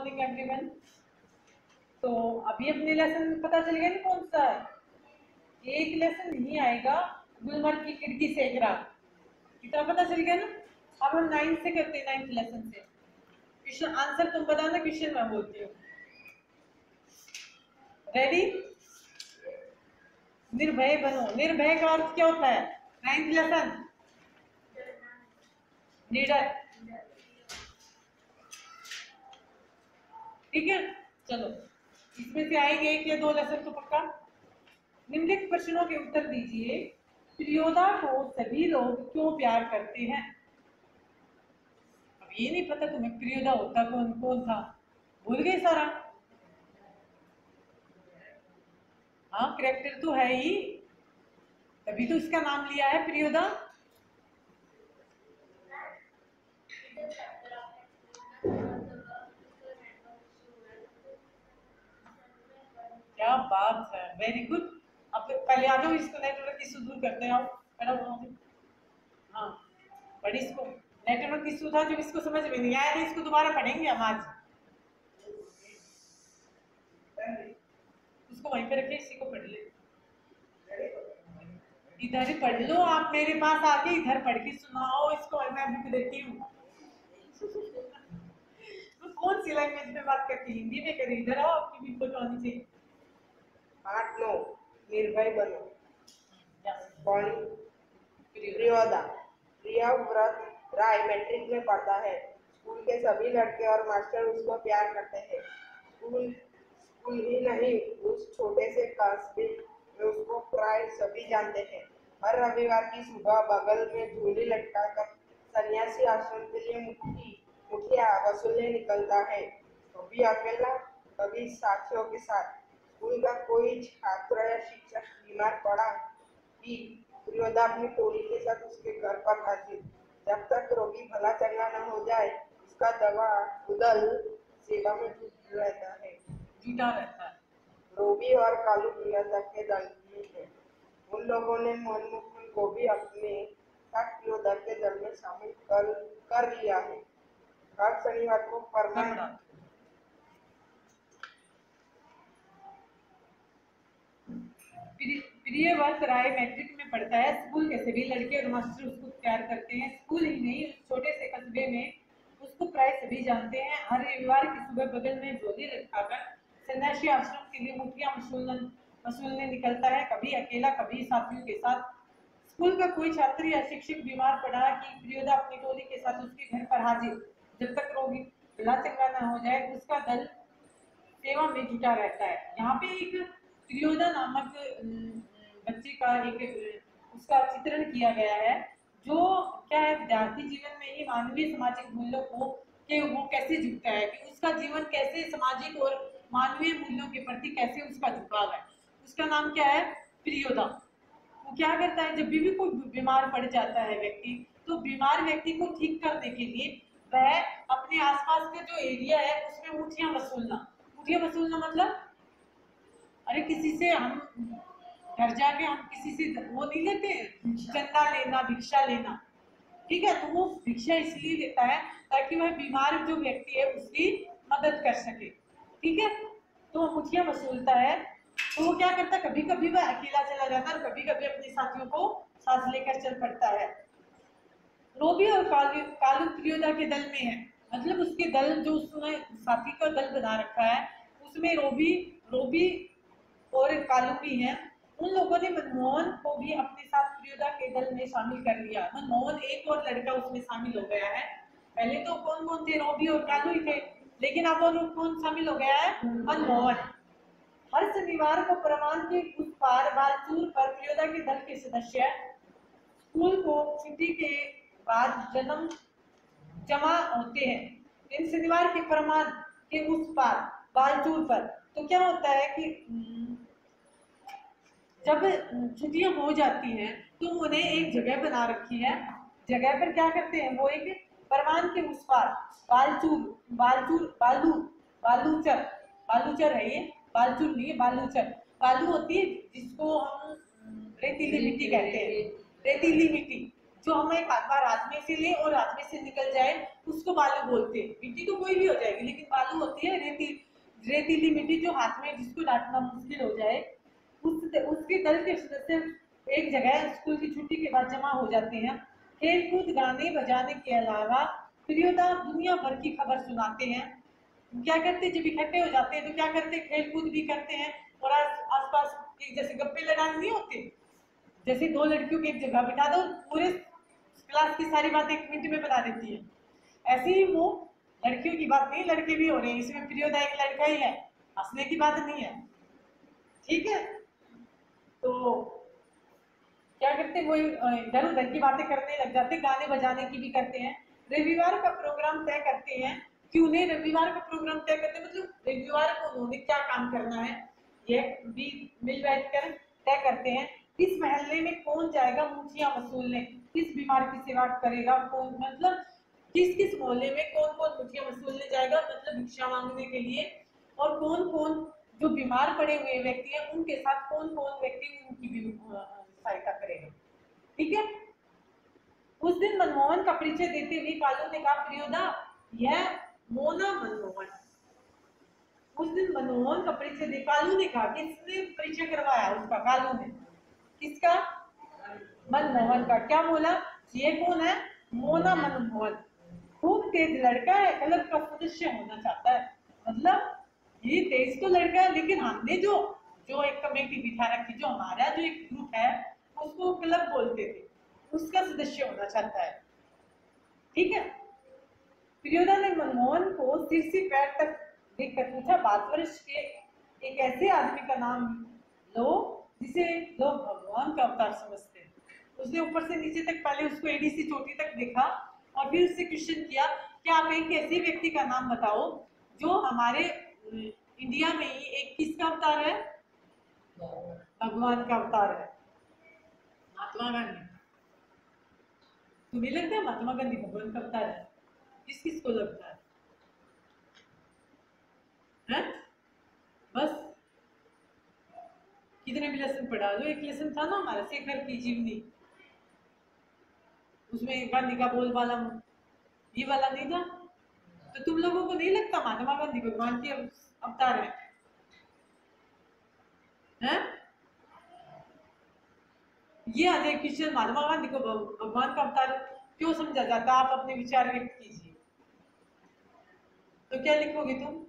Morning everyone. तो अभी अपने लेसन पता चल गया ना कौन सा है। एक लेसन नहीं आएगा, गुलमर्ग की खिड़की से एक रात, इतना पता चल गया ना। अब हम 9 से करते हैं, 9th लेसन से। क्वेश्चन आंसर तुम बताना, क्वेश्चन मैं बोलती हूँ। रेडी? निर्भय बनो। निर्भय का अर्थ क्या होता है? 9th lesson leader. ठीक है, चलो इसमें से आएंगे 1 या 2 लेसन तो पक्का। निम्नलिखित प्रश्नों के उत्तर दीजिए। प्रियोदा को सभी लोग क्यों प्यार करते हैं? अब ये नहीं पता तुम्हें प्रियोदा होता कौन कौन था, भूल गए सारा? हाँ, करेक्टर तो है ही, तभी तो इसका नाम लिया है प्रियोदा। क्या बात है, वेरी गुड। अब पहले आ जाओ, इसको नेटवर्क इशू दूर करते हैं। आओ, हाँ, बड़ी इसको नेटवर्क इशू था जब इसको समझ में नहीं आया, इसको दोबारा पढ़ेंगे हम आज। उसको वहीं पे रखे, इसी को पढ़ ले। इधर ही पढ़ लो, आप मेरे पास आके इधर पढ़ के सुनाओ इसको, मैं बुक देती हूँ। तो कौन सी लैंग्वेज में बात करती, हिंदी में करें? इधर आओ, आपकी भी बुक आनी चाहिए। पार्ट 9, निर्भय बनो। कौन? प्रियोदा। प्रियव्रत राय मैट्रिक में पढ़ता है। स्कूल के सभी लड़के और मास्टर उसको प्यार करते हैं। स्कूल ही नहीं, उस छोटे से कस्बे में उसको प्राय सभी जानते हैं। हर रविवार की सुबह बगल में झोली लटकाकर सन्यासी आश्रम के लिए मुखिया वसूलने निकलता है। कभी अकेला, कभी साथियों के साथ। स्कूल का कोई छात्र या शिक्षक बीमार पड़ा कि प्रियोदा अपनी टोली के साथ उसके घर पर हाजिर। जब तक रोगी भला चंगा न हो जाए, उसका दवा दल सेवा में जुटा रहता है। रोबी और कालू प्रियोदा के दल में है। उन लोगों ने मनमुकुल को भी अपने साथ प्रियोदा के दल में शामिल कर लिया है। हर शनिवार को परमानेंट प्रियव्रत राय मैट्रिक में पढ़ता है। स्कूल के सभी लड़के और मास्टर उसको प्यार करते हैं। स्कूल ही नहीं, उस छोटे से कस्बे में उसको प्राय सभी जानते हैं। हर रविवार की सुबह बगल में झोली रखकर सन्यासी आश्रम के लिए मुखिया वसूलने निकलता है। कभी अकेला, कभी साथियों के साथ। स्कूल का कोई छात्र या शिक्षक बीमार पड़ा कि प्रियोदा अपनी टोली के साथ उसके घर पर हाजिर। जब तक रोगी भला चंगा न हो जाए, उसका दल सेवा में जुटा रहता है। यहाँ पे एक प्रियोदा नामक बच्चे का एक उसका चित्रण किया गया है, जो क्या है, विद्यार्थी जीवन में ही मानवीय सामाजिक मूल्यों को के वो कैसे जुटता है, कि उसका जीवन कैसे सामाजिक और मानवीय मूल्यों के प्रति कैसे उसका झुकाव है। उसका नाम क्या है? प्रियोदा। वो क्या करता है, जब भी कोई बीमार पड़ जाता है व्यक्ति, तो बीमार व्यक्ति को ठीक करने के लिए वह अपने आसपास का जो एरिया है उसमें मुठियां वसूलना मतलब, अरे किसी से हम घर जाके हम किसी से वो नहीं लेते, चंदा लेना, भिक्षा लेना। ठीक है, तो वो भिक्षा इसलिए लेता है ताकि वह बीमार जो व्यक्ति है उसकी मदद कर सके। ठीक है, तो वो मुठिया वसूलता है। तो वो क्या करता है, कभी कभी वह अकेला चला जाता है और कभी कभी अपने साथियों को साथ लेकर चल पड़ता है। रोबी और कालू प्रियोदा के दल में है, मतलब उसके दल जो उसने साथी का दल बना रखा है उसमें रोबी और कालू भी हैं। उन लोगों ने मनमोहन को भी अपने साथ प्रियोदा के दल में शामिल कर लिया। मनमोहन एक और लड़का उसमें शामिल हो गया है। पहले तो कौन कौन थे? रोबी और कालू ही थे, लेकिन अब और कौन शामिल हो गया है? मनमोहन। हर शनिवार को प्रमाण के उस पार बालचूर पर प्रियोदा के दल के सदस्य स्कूल को छुट्टी के बाद जमा होते हैं। इन शनिवार के प्रमाण के उस पार बालचूर पर तो क्या होता है कि जब छुट्टियां हो जाती हैं तो उन्हें एक जगह बना रखी है। जगह पर क्या करते हैं, वो एक परमान के उस पार बालूचर है। ये बालचूर नहीं है, बालूचर। बालू होती है जिसको हम रेतीली मिट्टी कहते हैं। रेतीली मिट्टी जो हम एक बार हाथ में से ले और हाथ में से निकल जाए उसको बालू बोलते हैं। मिट्टी तो कोई भी हो जाएगी, लेकिन बालू होती होती है, रेतीली मिट्टी जो हाथ में जिसको डांटना मुश्किल हो जाए, उसके दल के सदस्य एक जगह स्कूल की छुट्टी के बाद जमा हो जाते हैं। खेल कूद गाने बजाने के अलावा प्रियोदा दुनिया भर की खबर सुनाते हैं। क्या करते हैं जब इकट्ठे हो जाते हैं तो क्या करते हैं, खेल कूद भी करते हैं और आसपास जैसे गप्पे लड़ाने नहीं होते, जैसे दो लड़कियों को एक जगह बिठा दो, पूरे क्लास की सारी बातें 1 मिनट में बता देती है। ऐसे ही वो लड़कियों की बात नहीं, लड़के भी हो रहे हैं, इसमें प्रियोदा एक लड़का ही है, हंसने की बात नहीं है, ठीक है। तो क्या करते वो इधर उधर की बातें करने लग जाते, गाने बजाने की भी करते हैं। रविवार का प्रोग्राम तय करते हैं कि उन्हें रविवार का प्रोग्राम तय करते हैं, मतलब रविवार को उन्होंने क्या काम करना है ये भी मिल बैठकर तय करते हैं। किस मोहल्ले में कौन जाएगा मुखिया वसूलने, किस बीमार की सेवा करेगा कौन, मतलब किस किस मोहल्ले में कौन कौन मुखिया वसूलने जाएगा, मतलब भिक्षा मांगने के लिए, और कौन कौन जो बीमार पड़े हुए व्यक्ति हैं उनके साथ कौन कौन व्यक्ति उनकी भी सहायता करेगा, ठीक है। उस दिन मनमोहन का परिचय देते हुए कालू ने कहा, प्रियोदा यह मोना मनमोहन। उस दिन मनमोहन का परिचय दे, कालू ने कहा, किसने परिचय करवाया उसका, कालू ने, किसका, मनमोहन का। क्या बोला, ये कौन है, मोना मनमोहन, खूब तेज लड़का है, क्लब का सदस्य होना चाहता है। मतलब ये तेज तो लड़का है, लेकिन हमने जो जो एक कमेटी बिठा रखी, जो हमारा जो एक ग्रुप है उसको क्लब बोलते थे, उसका सदस्य होना चाहता है, ठीक है। प्रियोदा ने मनमोहन को सिर से पैर तक देखकर पूछा, 22 के एक ऐसे आदमी का नाम लो जिसे लोग भगवान का अवतार समझते हैं। उसने ऊपर से नीचे तक पहले उसको एड़ी से चोटी तक देखा और फिर उससे क्वेश्चन किया कि आप एक ऐसे व्यक्ति का नाम बताओ जो हमारे इंडिया में ही एक किसका अवतार है, भगवान का अवतार है, महात्मा गांधी। तुम्हें लगता है महात्मा गांधी भगवान का अवतार है, किस किस को लगता है? हैं? बस कितने भी लेसन पढ़ा लो, एक लेसन था ना हमारा शेखर की जीवनी, उसमें गांधी का बोलबाला ये वाला नहीं था, तो तुम लोगों को नहीं लगता महात्मा गांधी भगवान के अवतार है? हैं? ये अजय किशन महात्मा गांधी को भगवान का अवतार क्यों समझा जाता, आप अपने विचार व्यक्त कीजिए। तो क्या लिखोगे तुम?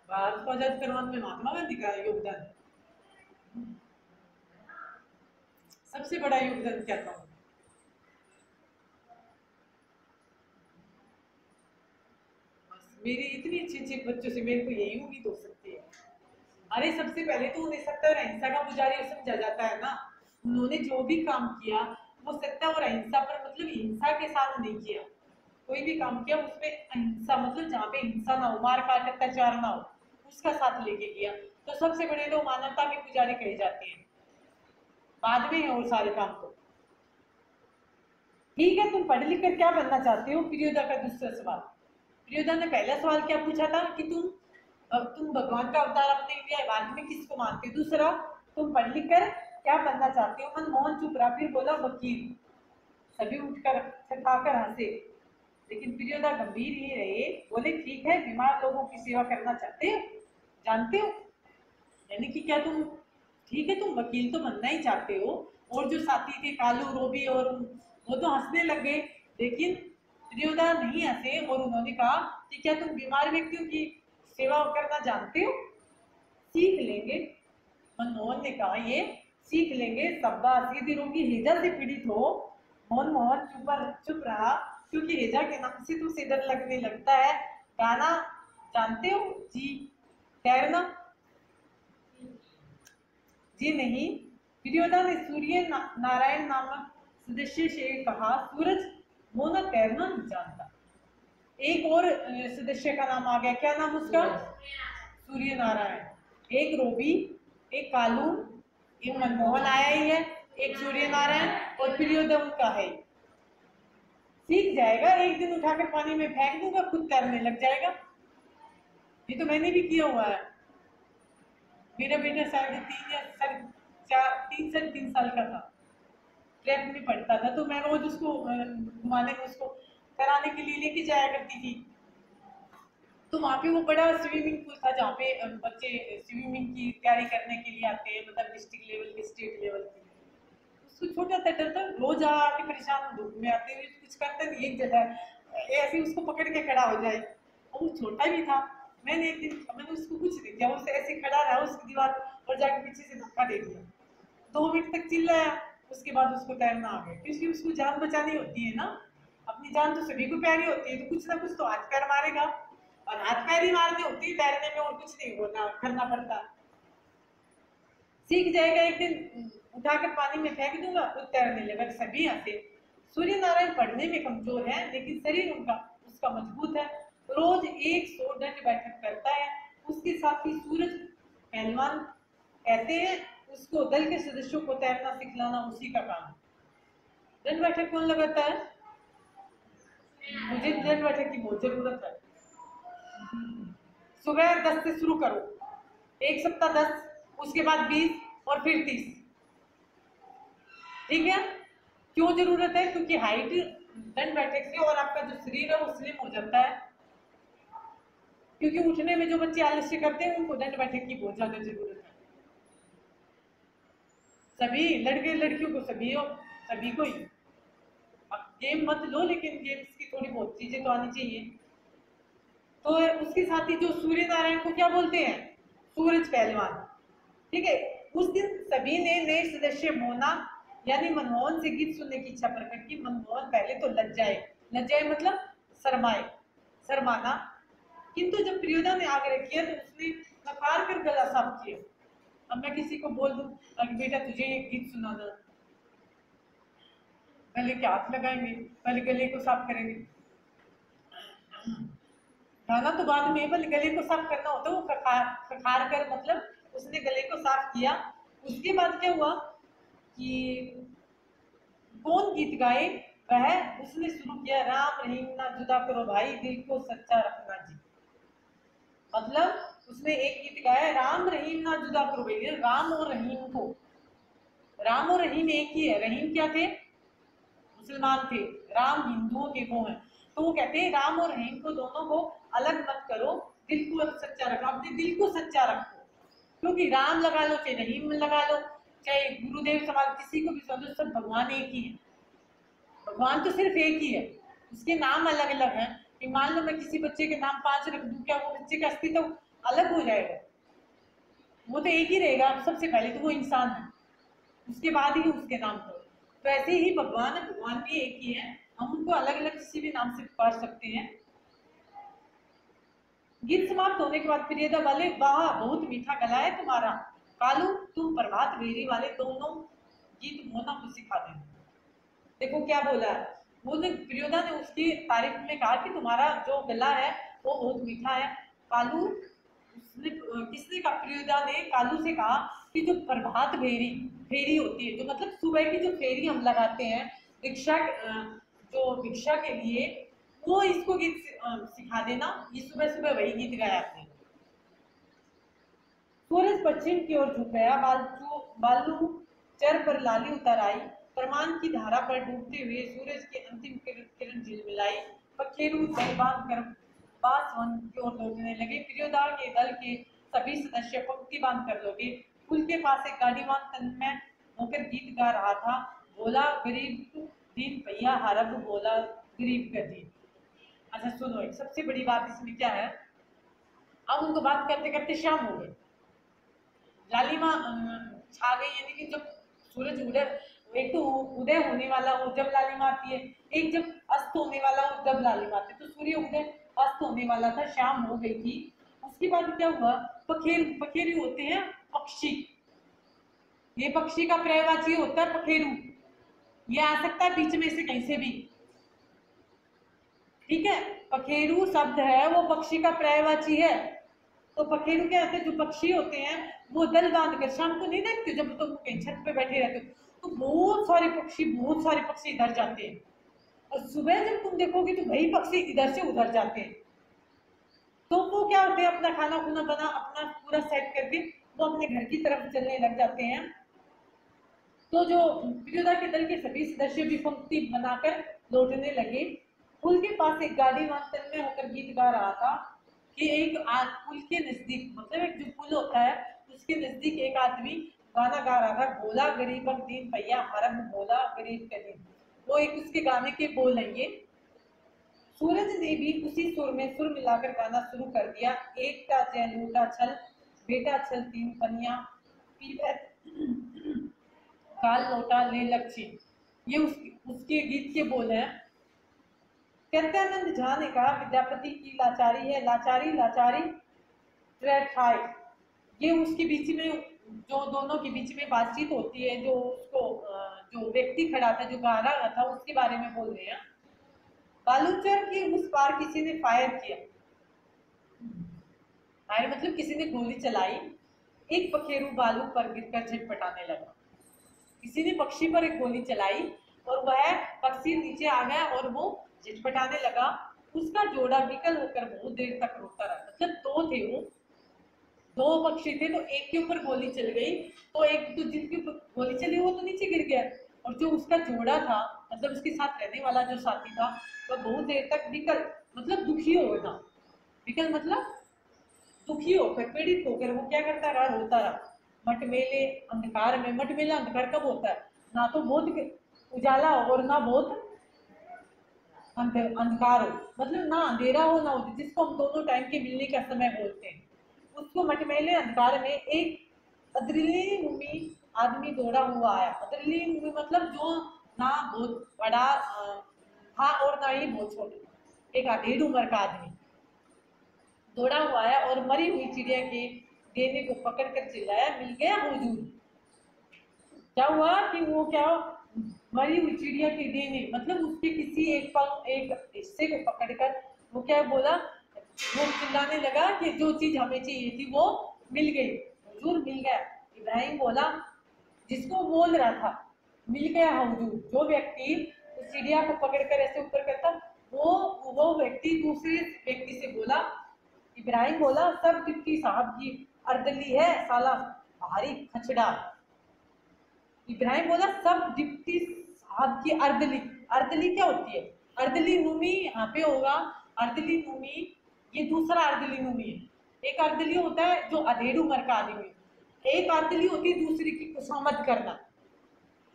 भारत को आजाद करवाने में महात्मा गांधी का योगदान, सबसे बड़ा योगदान क्या था? मेरी इतनी अच्छी अच्छी बच्चों से मेरे को यही उम्मीद हो सकती है। अरे सबसे पहले तो उन्हें सत्य और अहिंसा का पुजारी समझा जाता है ना, उन्होंने जो भी काम किया वो सत्य और अहिंसा पर, मतलब हिंसा के साथ नहीं किया, कोई भी काम किया उसमें अहिंसा, मतलब जहाँ पे हिंसा ना हो, मार काट अत्याचार ना हो, उसका साथ लेके किया, तो सबसे बड़े लोग मानवता के पुजारी कहे जाते हैं, बाद में और सारे काम तो ठीक है। तुम पढ़ लिख कर क्या बनना चाहते हो, प्रियोदा का दूसरा सवाल। प्रियोदा ने पहला सवाल क्या पूछा था कि तुम भगवान का अवतार अपने इंडिया भारत में किसको मानते हो, दूसरा तुम पढ़ लिख कर क्या बनना चाहते हो। मनमोहन चुप रहा, फिर बोला वकील। सभी उठकर थकाकर हंसे, लेकिन प्रियोदा गंभीर ही रहे, बोले ठीक है, बीमार लोगों की सेवा करना चाहते हो, जानते हो, यानी कि क्या तुम, ठीक है तुम वकील तो बनना ही चाहते हो। और जो साथी थे कालू रोबी और वो तो हंसने लग गए, लेकिन प्रियोदा नहीं हंसे और उन्होंने कहा कि क्या तुम बीमार व्यक्तियों की सेवा करना जानते हो, सीख लेंगे। मनमोहन ने कहा, ये सीख लेंगे, शाबाश, यदि रोगी हेजा से पीड़ित हो। मनमोहन चुप रहा, क्योंकि हेजा के नाम से तो उसे डर लगने लगता है। गाना जानते हो जी, तैरना जी नहीं। प्रियोदा ने सूर्य नारायण नामक सदस्य से कहा, सूरज मोना तैरना नहीं जानता। एक और सदस्य का नाम आ गया, क्या नाम उसका, सूर्य नारायण। एक रोबी, एक कालू, एक मनमोहन आया ही है, एक सूर्य नारायण और प्रियोदा उनका है। सीख जाएगा, एक दिन उठाकर पानी में फेंक दूंगा, खुद तैरने लग जाएगा। ये तो मैंने भी किया हुआ है, मेरा बेटा शायद 3 साढ़े 3 साल का था, प्रेप में पढ़ता था, तो मैं रोज उसको घुमाने में, उसको कराने के लिए लेके जाया करती थी। तो वहाँ पे वो बड़ा स्विमिंग पूल था जहाँ पे बच्चे स्विमिंग की तैयारी करने के लिए आते हैं, मतलब डिस्ट्रिक्ट लेवल की, स्टेट लेवल की। उसको छोटा सा डर था, रोज आके परेशान, धूप में आते हुए कुछ करता नहीं, एक जगह ऐसे ही उसको पकड़ के खड़ा हो जाए। और वो छोटा भी था। मैंने उसको कुछ नहीं किया, वो ऐसे खड़ा रहा उसकी दीवार और जाके पीछे से धक्का दे दिया। 2 मिनट तक चिल्लाया, उसके बाद उसको तैरना आ गया, क्योंकि उसको जान बचानी होती है ना। अपनी जान तो सभी को प्यारी होती है, तो कुछ ना कुछ तो हाथ पैर मारेगा, और हाथ पैर ही मारने होती है तैरने में, और कुछ नहीं होना करना पड़ता। सीख जाएगा एक दिन, उठाकर पानी में फेंक दूंगा, खुद तैरने लगा। सभी हंसे। सूर्य नारायण पढ़ने में कमजोर है, लेकिन शरीर उनका उसका मजबूत है। रोज 100 दंड बैठक करता है। उसके साथी सूरज पहलवान कहते हैं, उसको दल के सदस्यों को तैरना सिखलाना उसी का काम है। दंड बैठक कौन लगाता है? मुझे दंड बैठक की बहुत जरूरत है। सुबह 10 से शुरू करो, एक सप्ताह 10, उसके बाद 20, और फिर 30। ठीक है? क्यों जरूरत है? क्योंकि हाइट दंड बैठक से और आपका जो शरीर है वो स्लिम हो जाता है। क्योंकि उठने में जो बच्चे आलस्य करते हैं उनको दंड बैठक की बहुत ज्यादा जरूरत है। सभी लड़के लड़कियों को, सभी को ही। अब गेम मत लो, लेकिन गेम्स की थोड़ी बहुत चीजें तो आनी चाहिए। तो उसके साथी जो सूर्य नारायण को क्या बोलते हैं? सूरज पहलवान। ठीक है? उस दिन सभी ने नए सदस्य मोना यानी मनमोहन से गीत सुनने की इच्छा प्रकट की। मनमोहन पहले तो लज्जाए मतलब शर्माए, शर्माना। किंतु जब प्रियोदा ने आग्रह किया तो उसने नकार कर गला साफ किया। अब मैं किसी को बोल दूं कि बेटा तुझे एक गीत सुनाना, गले के हाथ लगाएंगे, पहले गले को साफ करेंगे। गाना तो बाद में, पहले गले को साफ करना होता है। वो खखार कर मतलब उसने गले को साफ किया। उसके बाद क्या हुआ कि कौन गीत गाए? वह उसने शुरू किया, राम रहीम ना जुदा करो भाई, दिल को सच्चा रखना जी। मतलब उसने एक गीत गाया, राम रहीम ना जुदा करो भाई, राम और रहीम को, राम और रहीम एक ही है। रहीम क्या थे? मुसलमान थे। राम हिंदुओं के वो हैं। तो वो कहते हैं राम और रहीम को, दोनों को अलग मत करो, दिल को सच्चा रखो, अपने दिल को सच्चा रखो। क्योंकि राम लगा लो चाहे रहीम लगा लो, चाहे गुरुदेव समाज, किसी को भी समझो, सब भगवान एक ही है। भगवान तो सिर्फ एक ही है, उसके नाम अलग अलग हैं। मान लो मैं किसी बच्चे के नाम 5 रख दूं, क्या वो बच्चे का अस्तित्व अलग हो जाएगा? वो तो एक ही रहेगा। सबसे पहले तो वो इंसान है, उसके बाद ही उसके नाम तो ऐसे ही भगवान है, भगवान भी एक ही है। हम उनको अलग अलग किसी भी नाम से पुकार सकते हैं। गीत समाप्त होने के बाद प्रियदा वाले, वाह बहुत मीठा गला है तुम्हारा, कालू तुम प्रभात भेरी वाले दोनों गीत मोना को सिखा देना। देखो क्या बोला है वो ने, प्रियोदा ने उसकी तारीफ में कहा कि तुम्हारा जो गला है वो बहुत मीठा है। कालू, उसने किसने कहा? प्रियोदा ने कालू से कहा कि जो प्रभात फेरी फेरी होती है, जो मतलब सुबह की जो फेरी हम लगाते हैं भिक्षा, जो भिक्षा के लिए, वो इसको गीत सिखा देना। ये सुबह सुबह वही गीत गाया आपने। सूरज पश्चिम की ओर झुक गया, बालू चर पर लाली उतर आई, प्रमाण की धारा पर डूबते हुए सूरज की अंतिम किरण झिलमिलाई। पखेरु दल बांध कर बासवन की ओर दौड़ने लगे। प्रियोदा के दल के सभी सदस्य पंक्ति बांध कर लौटे। पुल के पास एक गाड़ीवान तन्मय होकर गीत गा रहा था, बोला गरीब दीन भैया हरब, बोला गरीब का दीन। अच्छा सुनो, एक सबसे बड़ी बात इसमें क्या है, अब उनको बात करते करते शाम हो गई, लालिमा छा गई। यानी कि जब सूरज उदय, एक तो उदय होने वाला हो जब लालिमा आती है, एक जब अस्त होने वाला हो जब लालिमा आती है। तो सूर्य उदय अस्त होने वाला था, शाम हो गई थी। उसके बाद क्या हुआ? पखेरु होते हैं पक्षी, ये पक्षी का पर्यायवाची होता है पखेरु। ये आ सकता है बीच में से कहीं से भी। ठीक है? पखेरु शब्द है वो पक्षी का पर्यायवाची है। तो पखेरु क्या होते हैं? जो पक्षी होते हैं वो दल बांध कर, शाम को नहीं देखते जब तुम कहीं छत पे बैठे रहते हो तो बहुत सारे पक्षी इधर जाते हैं, और सुबह जब तुम देखोगे तो वही पक्षी इधर से उधर जाते हैं। तो वो क्या होते हैं, अपना खाना खुना बना, अपना पूरा सेट करके वो अपने घर की तरफ चलने लग जाते हैं। तो जो विरोधा के दल के सभी सदस्य भी पंक्ति बनाकर लौटने लगे। पुल के पास एक गाड़ीवान तन्मय होकर गीत गा रहा था कि एक पुल के नजदीक, मतलब एक जो पुल होता है उसके नजदीक एक आदमी गाना गा रहा था, भोला गरीबक दीन भैया हरम भोला गरीब के दिन। वो एक उसके गाने के बोल है ये। सूरज ने भी उसी सुर में सुर मिलाकर गाना शुरू कर दिया। एक का चैन लूटा छल, बेटा छल तीन पनिया, पीले काल लौटा ले लक्ष्य। ये उसके गीत के बोल हैं। सत्यानंद झा ने कहा, विद्यापति की लाचारी है, लाचारी लाचारी ट्रेठाई। ये उसके बीच में, जो दोनों के बीच में बातचीत होती है, जो उसको जो व्यक्ति खड़ा था जो गा रहा था उसके बारे में बोल रहे हैं। बालूचर के उस पार किसी ने फायर किया। फायर मतलब किसी ने गोली चलाई। एक पखेरु बालू पर गिरकर झटपटाने लगा। किसी ने पक्षी पर एक गोली चलाई और वह पक्षी नीचे आ गया और वो झटपटाने लगा। उसका जोड़ा विकल होकर बहुत देर तक रोता रहा। मतलब दो थे, वो दो पक्षी थे, तो एक के ऊपर गोली चल गई, तो एक तो जिनके ऊपर गोली चली वो तो नीचे गिर गया, और जो उसका जोड़ा था, मतलब उसके साथ रहने वाला जो साथी था, वह बहुत देर तक विकल मतलब दुखी हो गया। विकल मतलब दुखी होकर, पीड़ित होकर वो क्या करता रहा, रोता रहा। मटमेले अंधकार में, मटमेला अंधकार कब होता है, ना तो बहुत उजाला हो और ना बहुत अंधकार हो, मतलब ना अंधेरा हो ना हो, जिसको हम दोनों टाइम के मिलने का समय बोलते हैं। उसको मटमेले अंधकार में एक अद्रिलीमुमी आदमी दौड़ा हुआ आया। अद्रिलीमुमी मतलब जो ना बहुत बड़ा था और ना ही बहुत छोटा, एक अधेड़ उम्र का आदमी दौड़ा हुआ है और मरी हुई चिड़िया के देने को पकड़कर चिल्लाया, मिल गया हुजूर। क्या हुआ कि वो क्या मरी हुई चिड़िया के देने, मतलब उसके किसी एक हिस्से को पकड़कर वो क्या बोला, वो चिल्लाने लगा कि जो चीज हमें चाहिए थी वो मिल गई, हुजूर मिल गया। इब्राहिम बोला, जिसको बोल रहा था मिल गया हुजूर, जो व्यक्ति उस चिड़िया को पकड़कर ऐसे ऊपर करता, वो व्यक्ति दूसरे व्यक्ति से बोला, इब्राहिम बोला, सब डिप्टी साहब की अर्दली है साला भारी खचड़ा। इब्राहिम बोला, सब डिप्टी साहब की अर्दली। अर्दली क्या होती है, अर्दली नुमी यहाँ पे होगा, अर्दली नुमी ये दूसरा अर्दली नुमी है। एक अर्दली होता है जो अधेड़ उम्र का आदमी, एक अर्दली होती है दूसरे की खुशामद करना,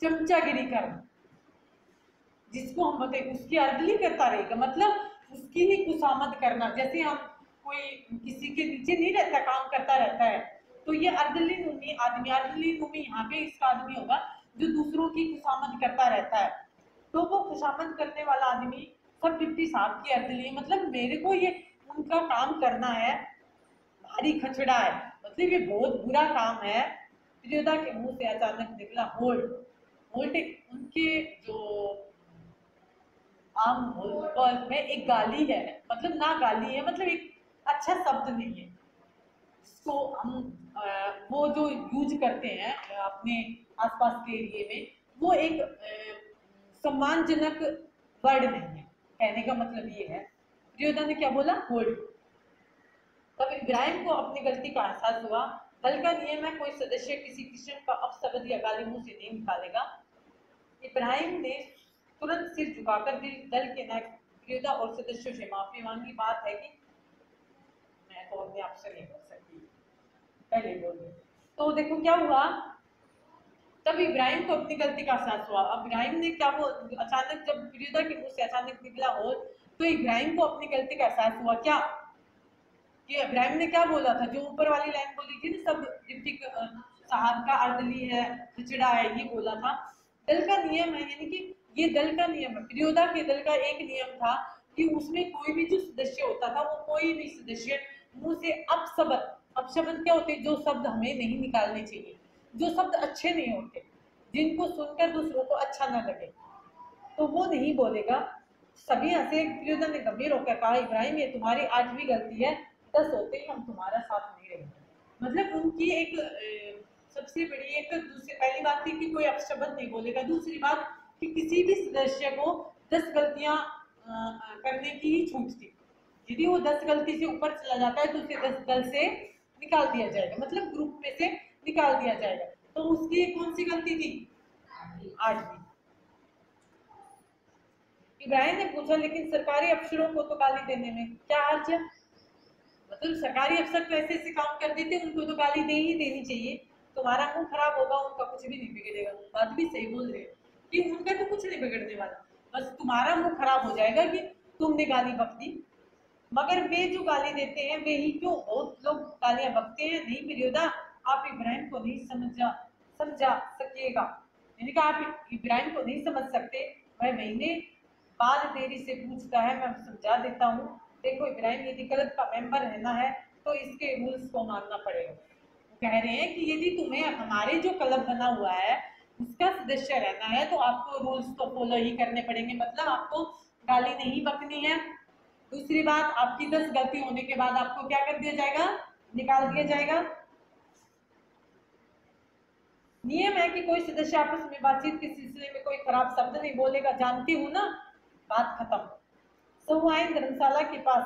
चमचागिरी करना, जिसको हम बताए उसकी अर्दली करता रहेगा, मतलब उसकी ही खुशामद करना। जैसे हम कोई किसी के नीचे नहीं रहता, काम करता रहता है, तो ये अर्दली नुमी आदमी, अर्दली नुमी यहाँ पे इसका आदमी होगा जो दूसरों की खुशामद करता रहता है। तो वो खुशामद करने वाला आदमी सब डिप्टी साहब की अर्दली, मतलब मेरे को ये उनका काम करना है, भारी खचड़ा है, मतलब ये बहुत बुरा काम है। दुर्योधा के मुंह से अचानक निकला होल्ड। होल्ड उनके जो आम बोल में एक गाली है, मतलब ना गाली है, मतलब एक अच्छा शब्द नहीं है इसको हम वो जो यूज करते हैं अपने आसपास के एरिए में, वो एक सम्मानजनक वर्ड नहीं है। कहने का मतलब ये है, दुर्योधन ने क्या बोला, होल्ड। तब इब्राहिम को अपनी गलती का एहसास हुआ। दल का नियम है, कोई सदस्य किसी किस्म का अपशब्द या गाली मुंह से नहीं निकालेगा। इब्राहिम ने तुरंत सिर झुकाकर दल के नायक दुर्योधन और सदस्यों से माफी मांगी। बात है कि मैं तो अपने आप से नहीं कर सकती, पहले बोल दो। तो देखो क्या हुआ, तब इब्राहिम को अपनी गलती का एहसास हुआ। अब इब्राहिम ने क्या, वो अचानक जब दुर्योधन के मुंह से अचानक निकला हो, तो इब्राहिम को अपनी गलती का एहसास हुआ। क्या कि इब्राहिम ने क्या बोला था, जो ऊपर वाली लाइन बोली थी ना, सब डिप्टी साहब का अर्दली है, खिचड़ा है, ये बोला था। दल का नियम है, यानी कि ये दल का नियम है। दुर्योधन के दल का एक नियम था कि उसमें कोई भी जो सदस्य होता था, वो कोई भी सदस्य मुंह से अपशब्द, अपशब्द क्या होते हैं, जो शब्द हमें नहीं निकालने चाहिए, जो शब्द अच्छे नहीं होते, जिनको सुनकर दूसरों को अच्छा ना लगे, तो वो नहीं बोलेगा। सभी हंसे। दुर्योधन ने गंभीर होकर कहा, इब्राहिम ये तुम्हारी आज भी गलती है, 10 होते ही हम तुम्हारा साथ नहीं रहेंगे। मतलब उनकी एक सबसे बड़ी एक दूसरी पहली बात थी कि कोई अपशब्द नहीं बोलेगा। दूसरी बात कि किसी भी सदस्य को 10 गलतियां करने की ही छूट थी। यदि वो 10 गलती से ऊपर चला जाता है तो उसे 10 दल से निकाल दिया जाएगा, मतलब ग्रुप में से निकाल दिया जाएगा। तो उसकी कौन सी गलती थी, 8वीं। इब्राहिम ने पूछा, लेकिन सरकारी अफसरों को तो गाली देने में क्या हर्ज है? मतलब सरकारी अफसर तो ऐसे ऐसे काम कर देते, उनको तो गाली दे ही देनी चाहिए। तुम्हारा मुंह खराब होगा, उनका कुछ भी नहीं बिगड़ेगा। बात भी सही बोल रहे हो कि उनका तो कुछ नहीं बिगड़ने वाला, बस तुम्हारा मुंह खराब हो जाएगा कि तुमने गाली बक दी। मगर वे जो गाली देते हैं वे ही क्यों? बहुत लोग गालियां बकते हैं। नहीं प्रियोदा, आप इब्राहिम को नहीं समझा सकिएगा। मैंने कहा आप इब्राहिम को नहीं समझ सकते, वह महीने बाद देरी से पूछता है, मैं समझा देता हूँ। देखो इब्राहिम, यदि क्लब का मेंबर रहना है तो इसके रूल्स को मानना पड़ेगा। वो कह रहे हैं कि यदि तुम्हें हमारे जो क्लब बना हुआ है उसका सदस्य रहना है तो आपको रूल्स तो फॉलो ही करने पड़ेंगे। मतलब आपको गाली नहीं बकनी है। दूसरी बात, आपकी 10 गलती होने के बाद आपको क्या कर दिया जाएगा? निकाल दिया जाएगा। नियम है कि कोई सदस्य आपस में बातचीत के सिलसिले में कोई खराब शब्द नहीं बोलेगा। जानती हूँ ना, बात खत्म। सहुआइन धर्मशाला के पास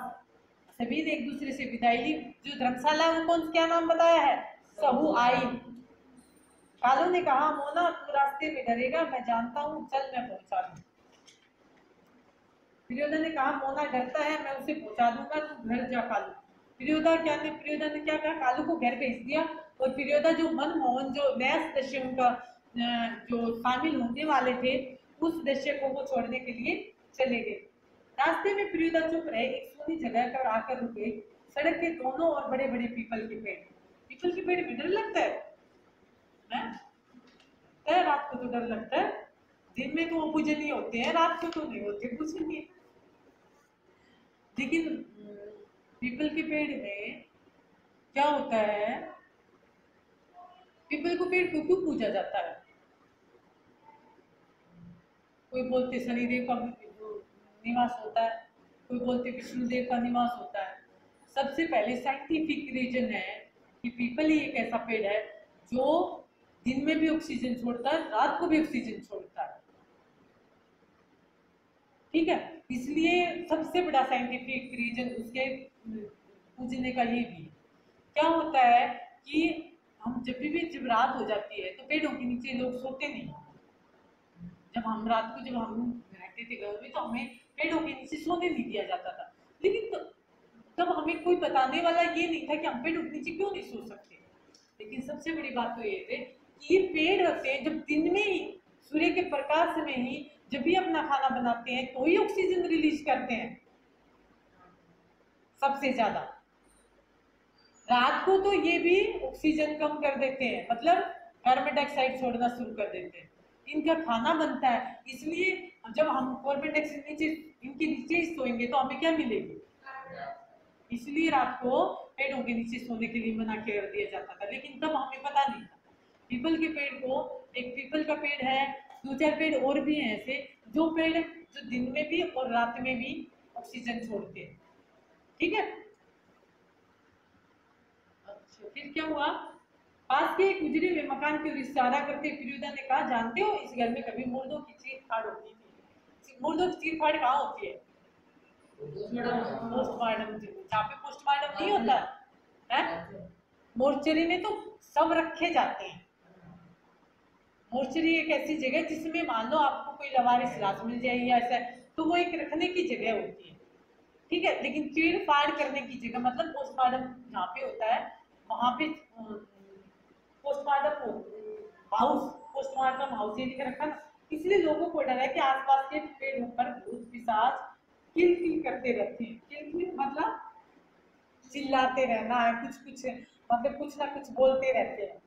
सभी ने एक दूसरे से विदाई ली। जो धर्मशाला है वो कौन, क्या नाम बताया है? सहुआइन। कालू ने कहा, मोना तू रास्ते में डरेगा, मैं जानता हूँ, चल मैं पहुंचा दूँ। प्रियोदा ने कहा, मोना डरता है, मैं उसे पहुंचा दूंगा, तू घर जा कालू। प्रियोदा ने क्या कहा? कालू को घर भेज दिया। और प्रियोदा जो मनमोहन, जो नया सदस्य उनका जो शामिल होने वाले थे, उस सदस्य को वो छोड़ने के लिए चले गए। रास्ते में प्रियोदा चुप रहे, एक सुनी जगह पर आकर रुके। सड़क के दोनों और बड़े बड़े पीपल के पेड़। पीपल के पेड़ में डर लगता है रात को तो डर लगता है। दिन में तो वो पूजनीय होते हैं, रात को तो नहीं होते पूजनीय। लेकिन पीपल के पेड़ में क्या होता है? पीपल को पेड़ को क्यों पूजा जाता है? कोई बोलते शनिदेव का निवास होता है, कोई बोलते विष्णुदेव का निवास होता है। सबसे पहले साइंटिफिक रीजन है कि पीपल ही एक ऐसा पेड़ है जो दिन में भी ऑक्सीजन छोड़ता है, रात को भी ऑक्सीजन छोड़ता है। ठीक है, इसलिए सबसे बड़ा साइंटिफिक रीजन उसके पूजने का ये भी क्या होता है कि हम जब रात हो जाती है तो पेड़ों के नीचे लोग सोते नहीं। जब हम रात को, जब हम रहते थे घर में, तो हमें पेड़ों के नीचे सोने नहीं दिया जाता था। लेकिन तब हमें कोई बताने वाला ये नहीं था कि हम पेड़ों के नीचे क्यों नहीं सो सकते। लेकिन सबसे बड़ी बात तो ये है कि ये पेड़ होते हैं, जब दिन में ही सूर्य के प्रकाश में ही जब भी अपना खाना बनाते हैं तो ही ऑक्सीजन रिलीज करते हैं सबसे ज्यादा। रात को तो ये भी ऑक्सीजन कम कर देते हैं, मतलब कार्बन डाइऑक्साइड छोड़ना शुरू कर देते हैं। इनका खाना बनता है, इसलिए जब हम कार्बन डाइऑक्साइड नीचे, इनके नीचे ही सोएंगे तो हमें क्या मिलेगी? इसलिए रात को पेड़ों के नीचे सोने के लिए मना कर दिया जाता था। लेकिन तब हमें पता नहीं था। पीपल के पेड़ को, एक पीपल का पेड़ है, 2-4 पेड़ और भी हैं ऐसे, जो पेड़ जो दिन में भी और रात में भी ऑक्सीजन छोड़ते हैं। ठीक है, अच्छा फिर क्या हुआ? पास के एक उजड़े हुए मकान की ओर इशारा करते प्रियोदा ने कहा, जानते हो इस घर में कभी मुर्दों की चीर-फाड़ होती थी। मुर्दों की चीर-फाड़ कहाँ होती है? पोस्टमार्टम, जहाँ पे पोस्टमार्टम नहीं होता है, मोर्चरी में तो सब रखे जाते हैं। मोर्चरी एक ऐसी जगह जिसमें मान लो आपको कोई लवारिस लाश मिल जाए या ऐसा, तो वो एक रखने की जगह होती है। ठीक है, लेकिन चीर फाड़ करने की जगह, मतलब पोस्टमार्टम जहाँ पे होता है वहां पे पोस्टमार्टम हाउस ये लिख रखा ना, इसलिए लोगों को डर है कि आसपास के पेड़ों पर भूत पिशाच किलकिल करते रहते हैं। किलकिल मतलब चिल्लाते रहना है, कुछ मतलब कुछ ना कुछ बोलते रहते हैं।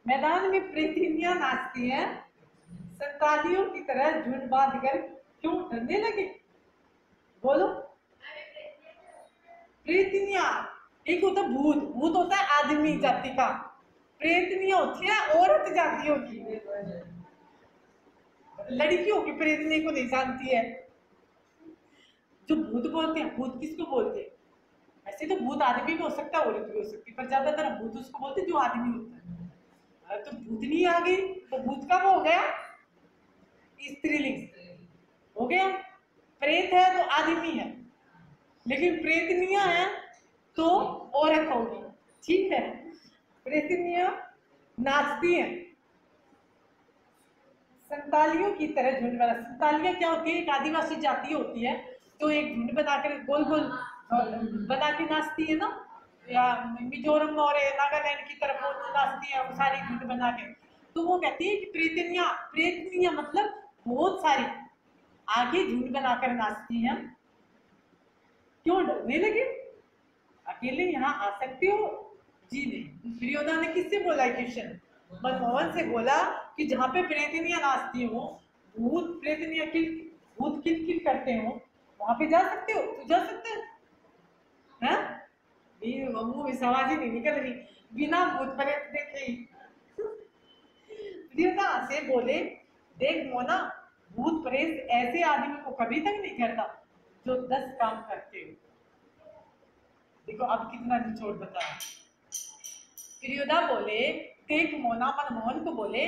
मैदान में प्रेतिनियां नाचती हैं, संतालियों की तरह झुंड बांधकर। क्यों डरने लगे? बोलो। प्रेतनिया, एक होता भूत, भूत होता है आदमी जाति का, प्रेतनिया होती है औरत जातियों की, लड़कियों की प्रेतनी को नहीं जानती है। जो भूत बोलते हैं, भूत किसको बोलते हैं? ऐसे तो भूत आदमी भी हो सकता है, औरत भी हो सकती है, पर ज्यादातर भूत उसको बोलते हैं जो आदमी होता है। तो भूतनी आ गई तो भूत का वो हो गया स्त्रीलिंग हो गया। प्रेत है तो आदमी है, लेकिन प्रेतनिया है तो औरत होगी। ठीक है, प्रेतनिया नाचती हैं, संतालियों की तरह झुंड बना। संतालियां क्या होती है? एक आदिवासी जाति होती है जो एक झुंड बनाकर गोल गोल बना के नाचती है ना, या मिजोरम और नागालैंड की तरफ वो नाचती है वो सारी झुंड बना के। तो वो कहती है कि प्रेतनियां, प्रेतनियां मतलब बहुत सारी आगे झुंड बनाकर नाचती हैं। क्यों डरने लगे? अकेले यहाँ आ सकते हो? जी नहीं। दुर्योधन ने किससे बोला क्वेश्चन? मनमोहन से बोला कि जहाँ पे प्रेतनियां नाचती हो, भूत प्रेतनियां भूत किल करते हो, वहां पे जा सकते हो? तू जा सकते है? मुंह में आवाज ही नहीं निकल रही बिना भूत प्रेत देखे ही। दुर्योधन से बोले, देख मोना, भूत प्रेत ऐसे आदमी को कभी तक नहीं करता जो 10 काम करते हो। देखो अब कितना निचोड़ बताया। दुर्योधन बोले, देख मोना, मनमोहन को बोले,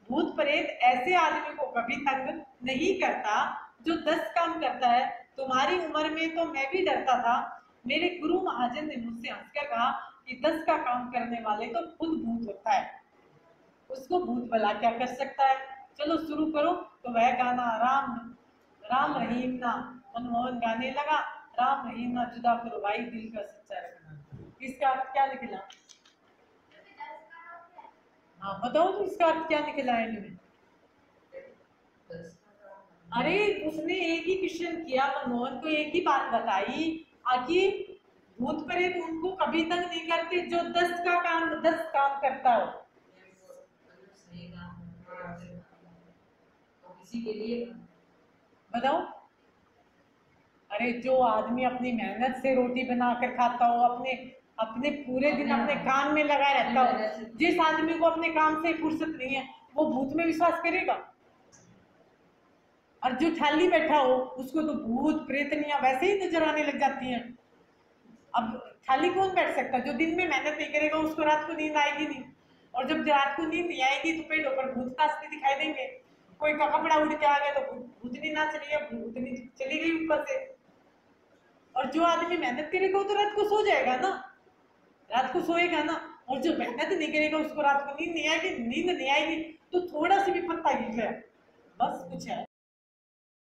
भूत प्रेत ऐसे आदमी को कभी तंग नहीं करता जो 10 काम करता है। तुम्हारी उम्र में तो मैं भी डरता था। मेरे गुरु महाजन ने मुझसे हंसकर कहा कि 10 का काम करने वाले तो खुद भूत होता है, उसको भूत भला क्या कर सकता है। चलो शुरू करो। तो वह गाना राम राम रहीम ना, मनमोहन गाने लगा, राम रहीम ना जुदा करो भाई दिल का सच्चा रखना। इसका अर्थ क्या निकला? हाँ बताओ तो इसका अर्थ क्या निकला है इनमें? अरे उसने एक ही क्वेश्चन किया, मनमोहन को एक ही बात बताई कि भूत प्रेत उनको कभी तक नहीं करते जो 10 काम करता हो। किसी के लिए बताओ। अरे जो आदमी अपनी मेहनत से रोटी बनाकर खाता हो, अपने अपने पूरे दिन अपने काम में लगा रहता हो, जिस आदमी को अपने काम से फुर्सत नहीं है वो भूत में विश्वास करेगा? और जो खाली बैठा हो उसको तो भूत प्रेतनियां वैसे ही नजर आने लग जाती हैं। अब खाली कौन बैठ सकता? जो दिन में मेहनत नहीं करेगा उसको रात को नींद आएगी नहीं, और जब रात को नींद नहीं आएगी तो पेड़ों पर भूत नाचते दिखाई देंगे। कोई का कपड़ा उड़ के आ गया तो भूतनी नाच रही है, भूतनी चली गई ऊपर से। और जो आदमी मेहनत करेगा वो तो रात को सो जाएगा ना, रात को सोएगा ना। और जो मेहनत नहीं करेगा उसको रात को नींद नहीं आएगी तो थोड़ा सा भी पत्ता गिर गया बस कुछ है।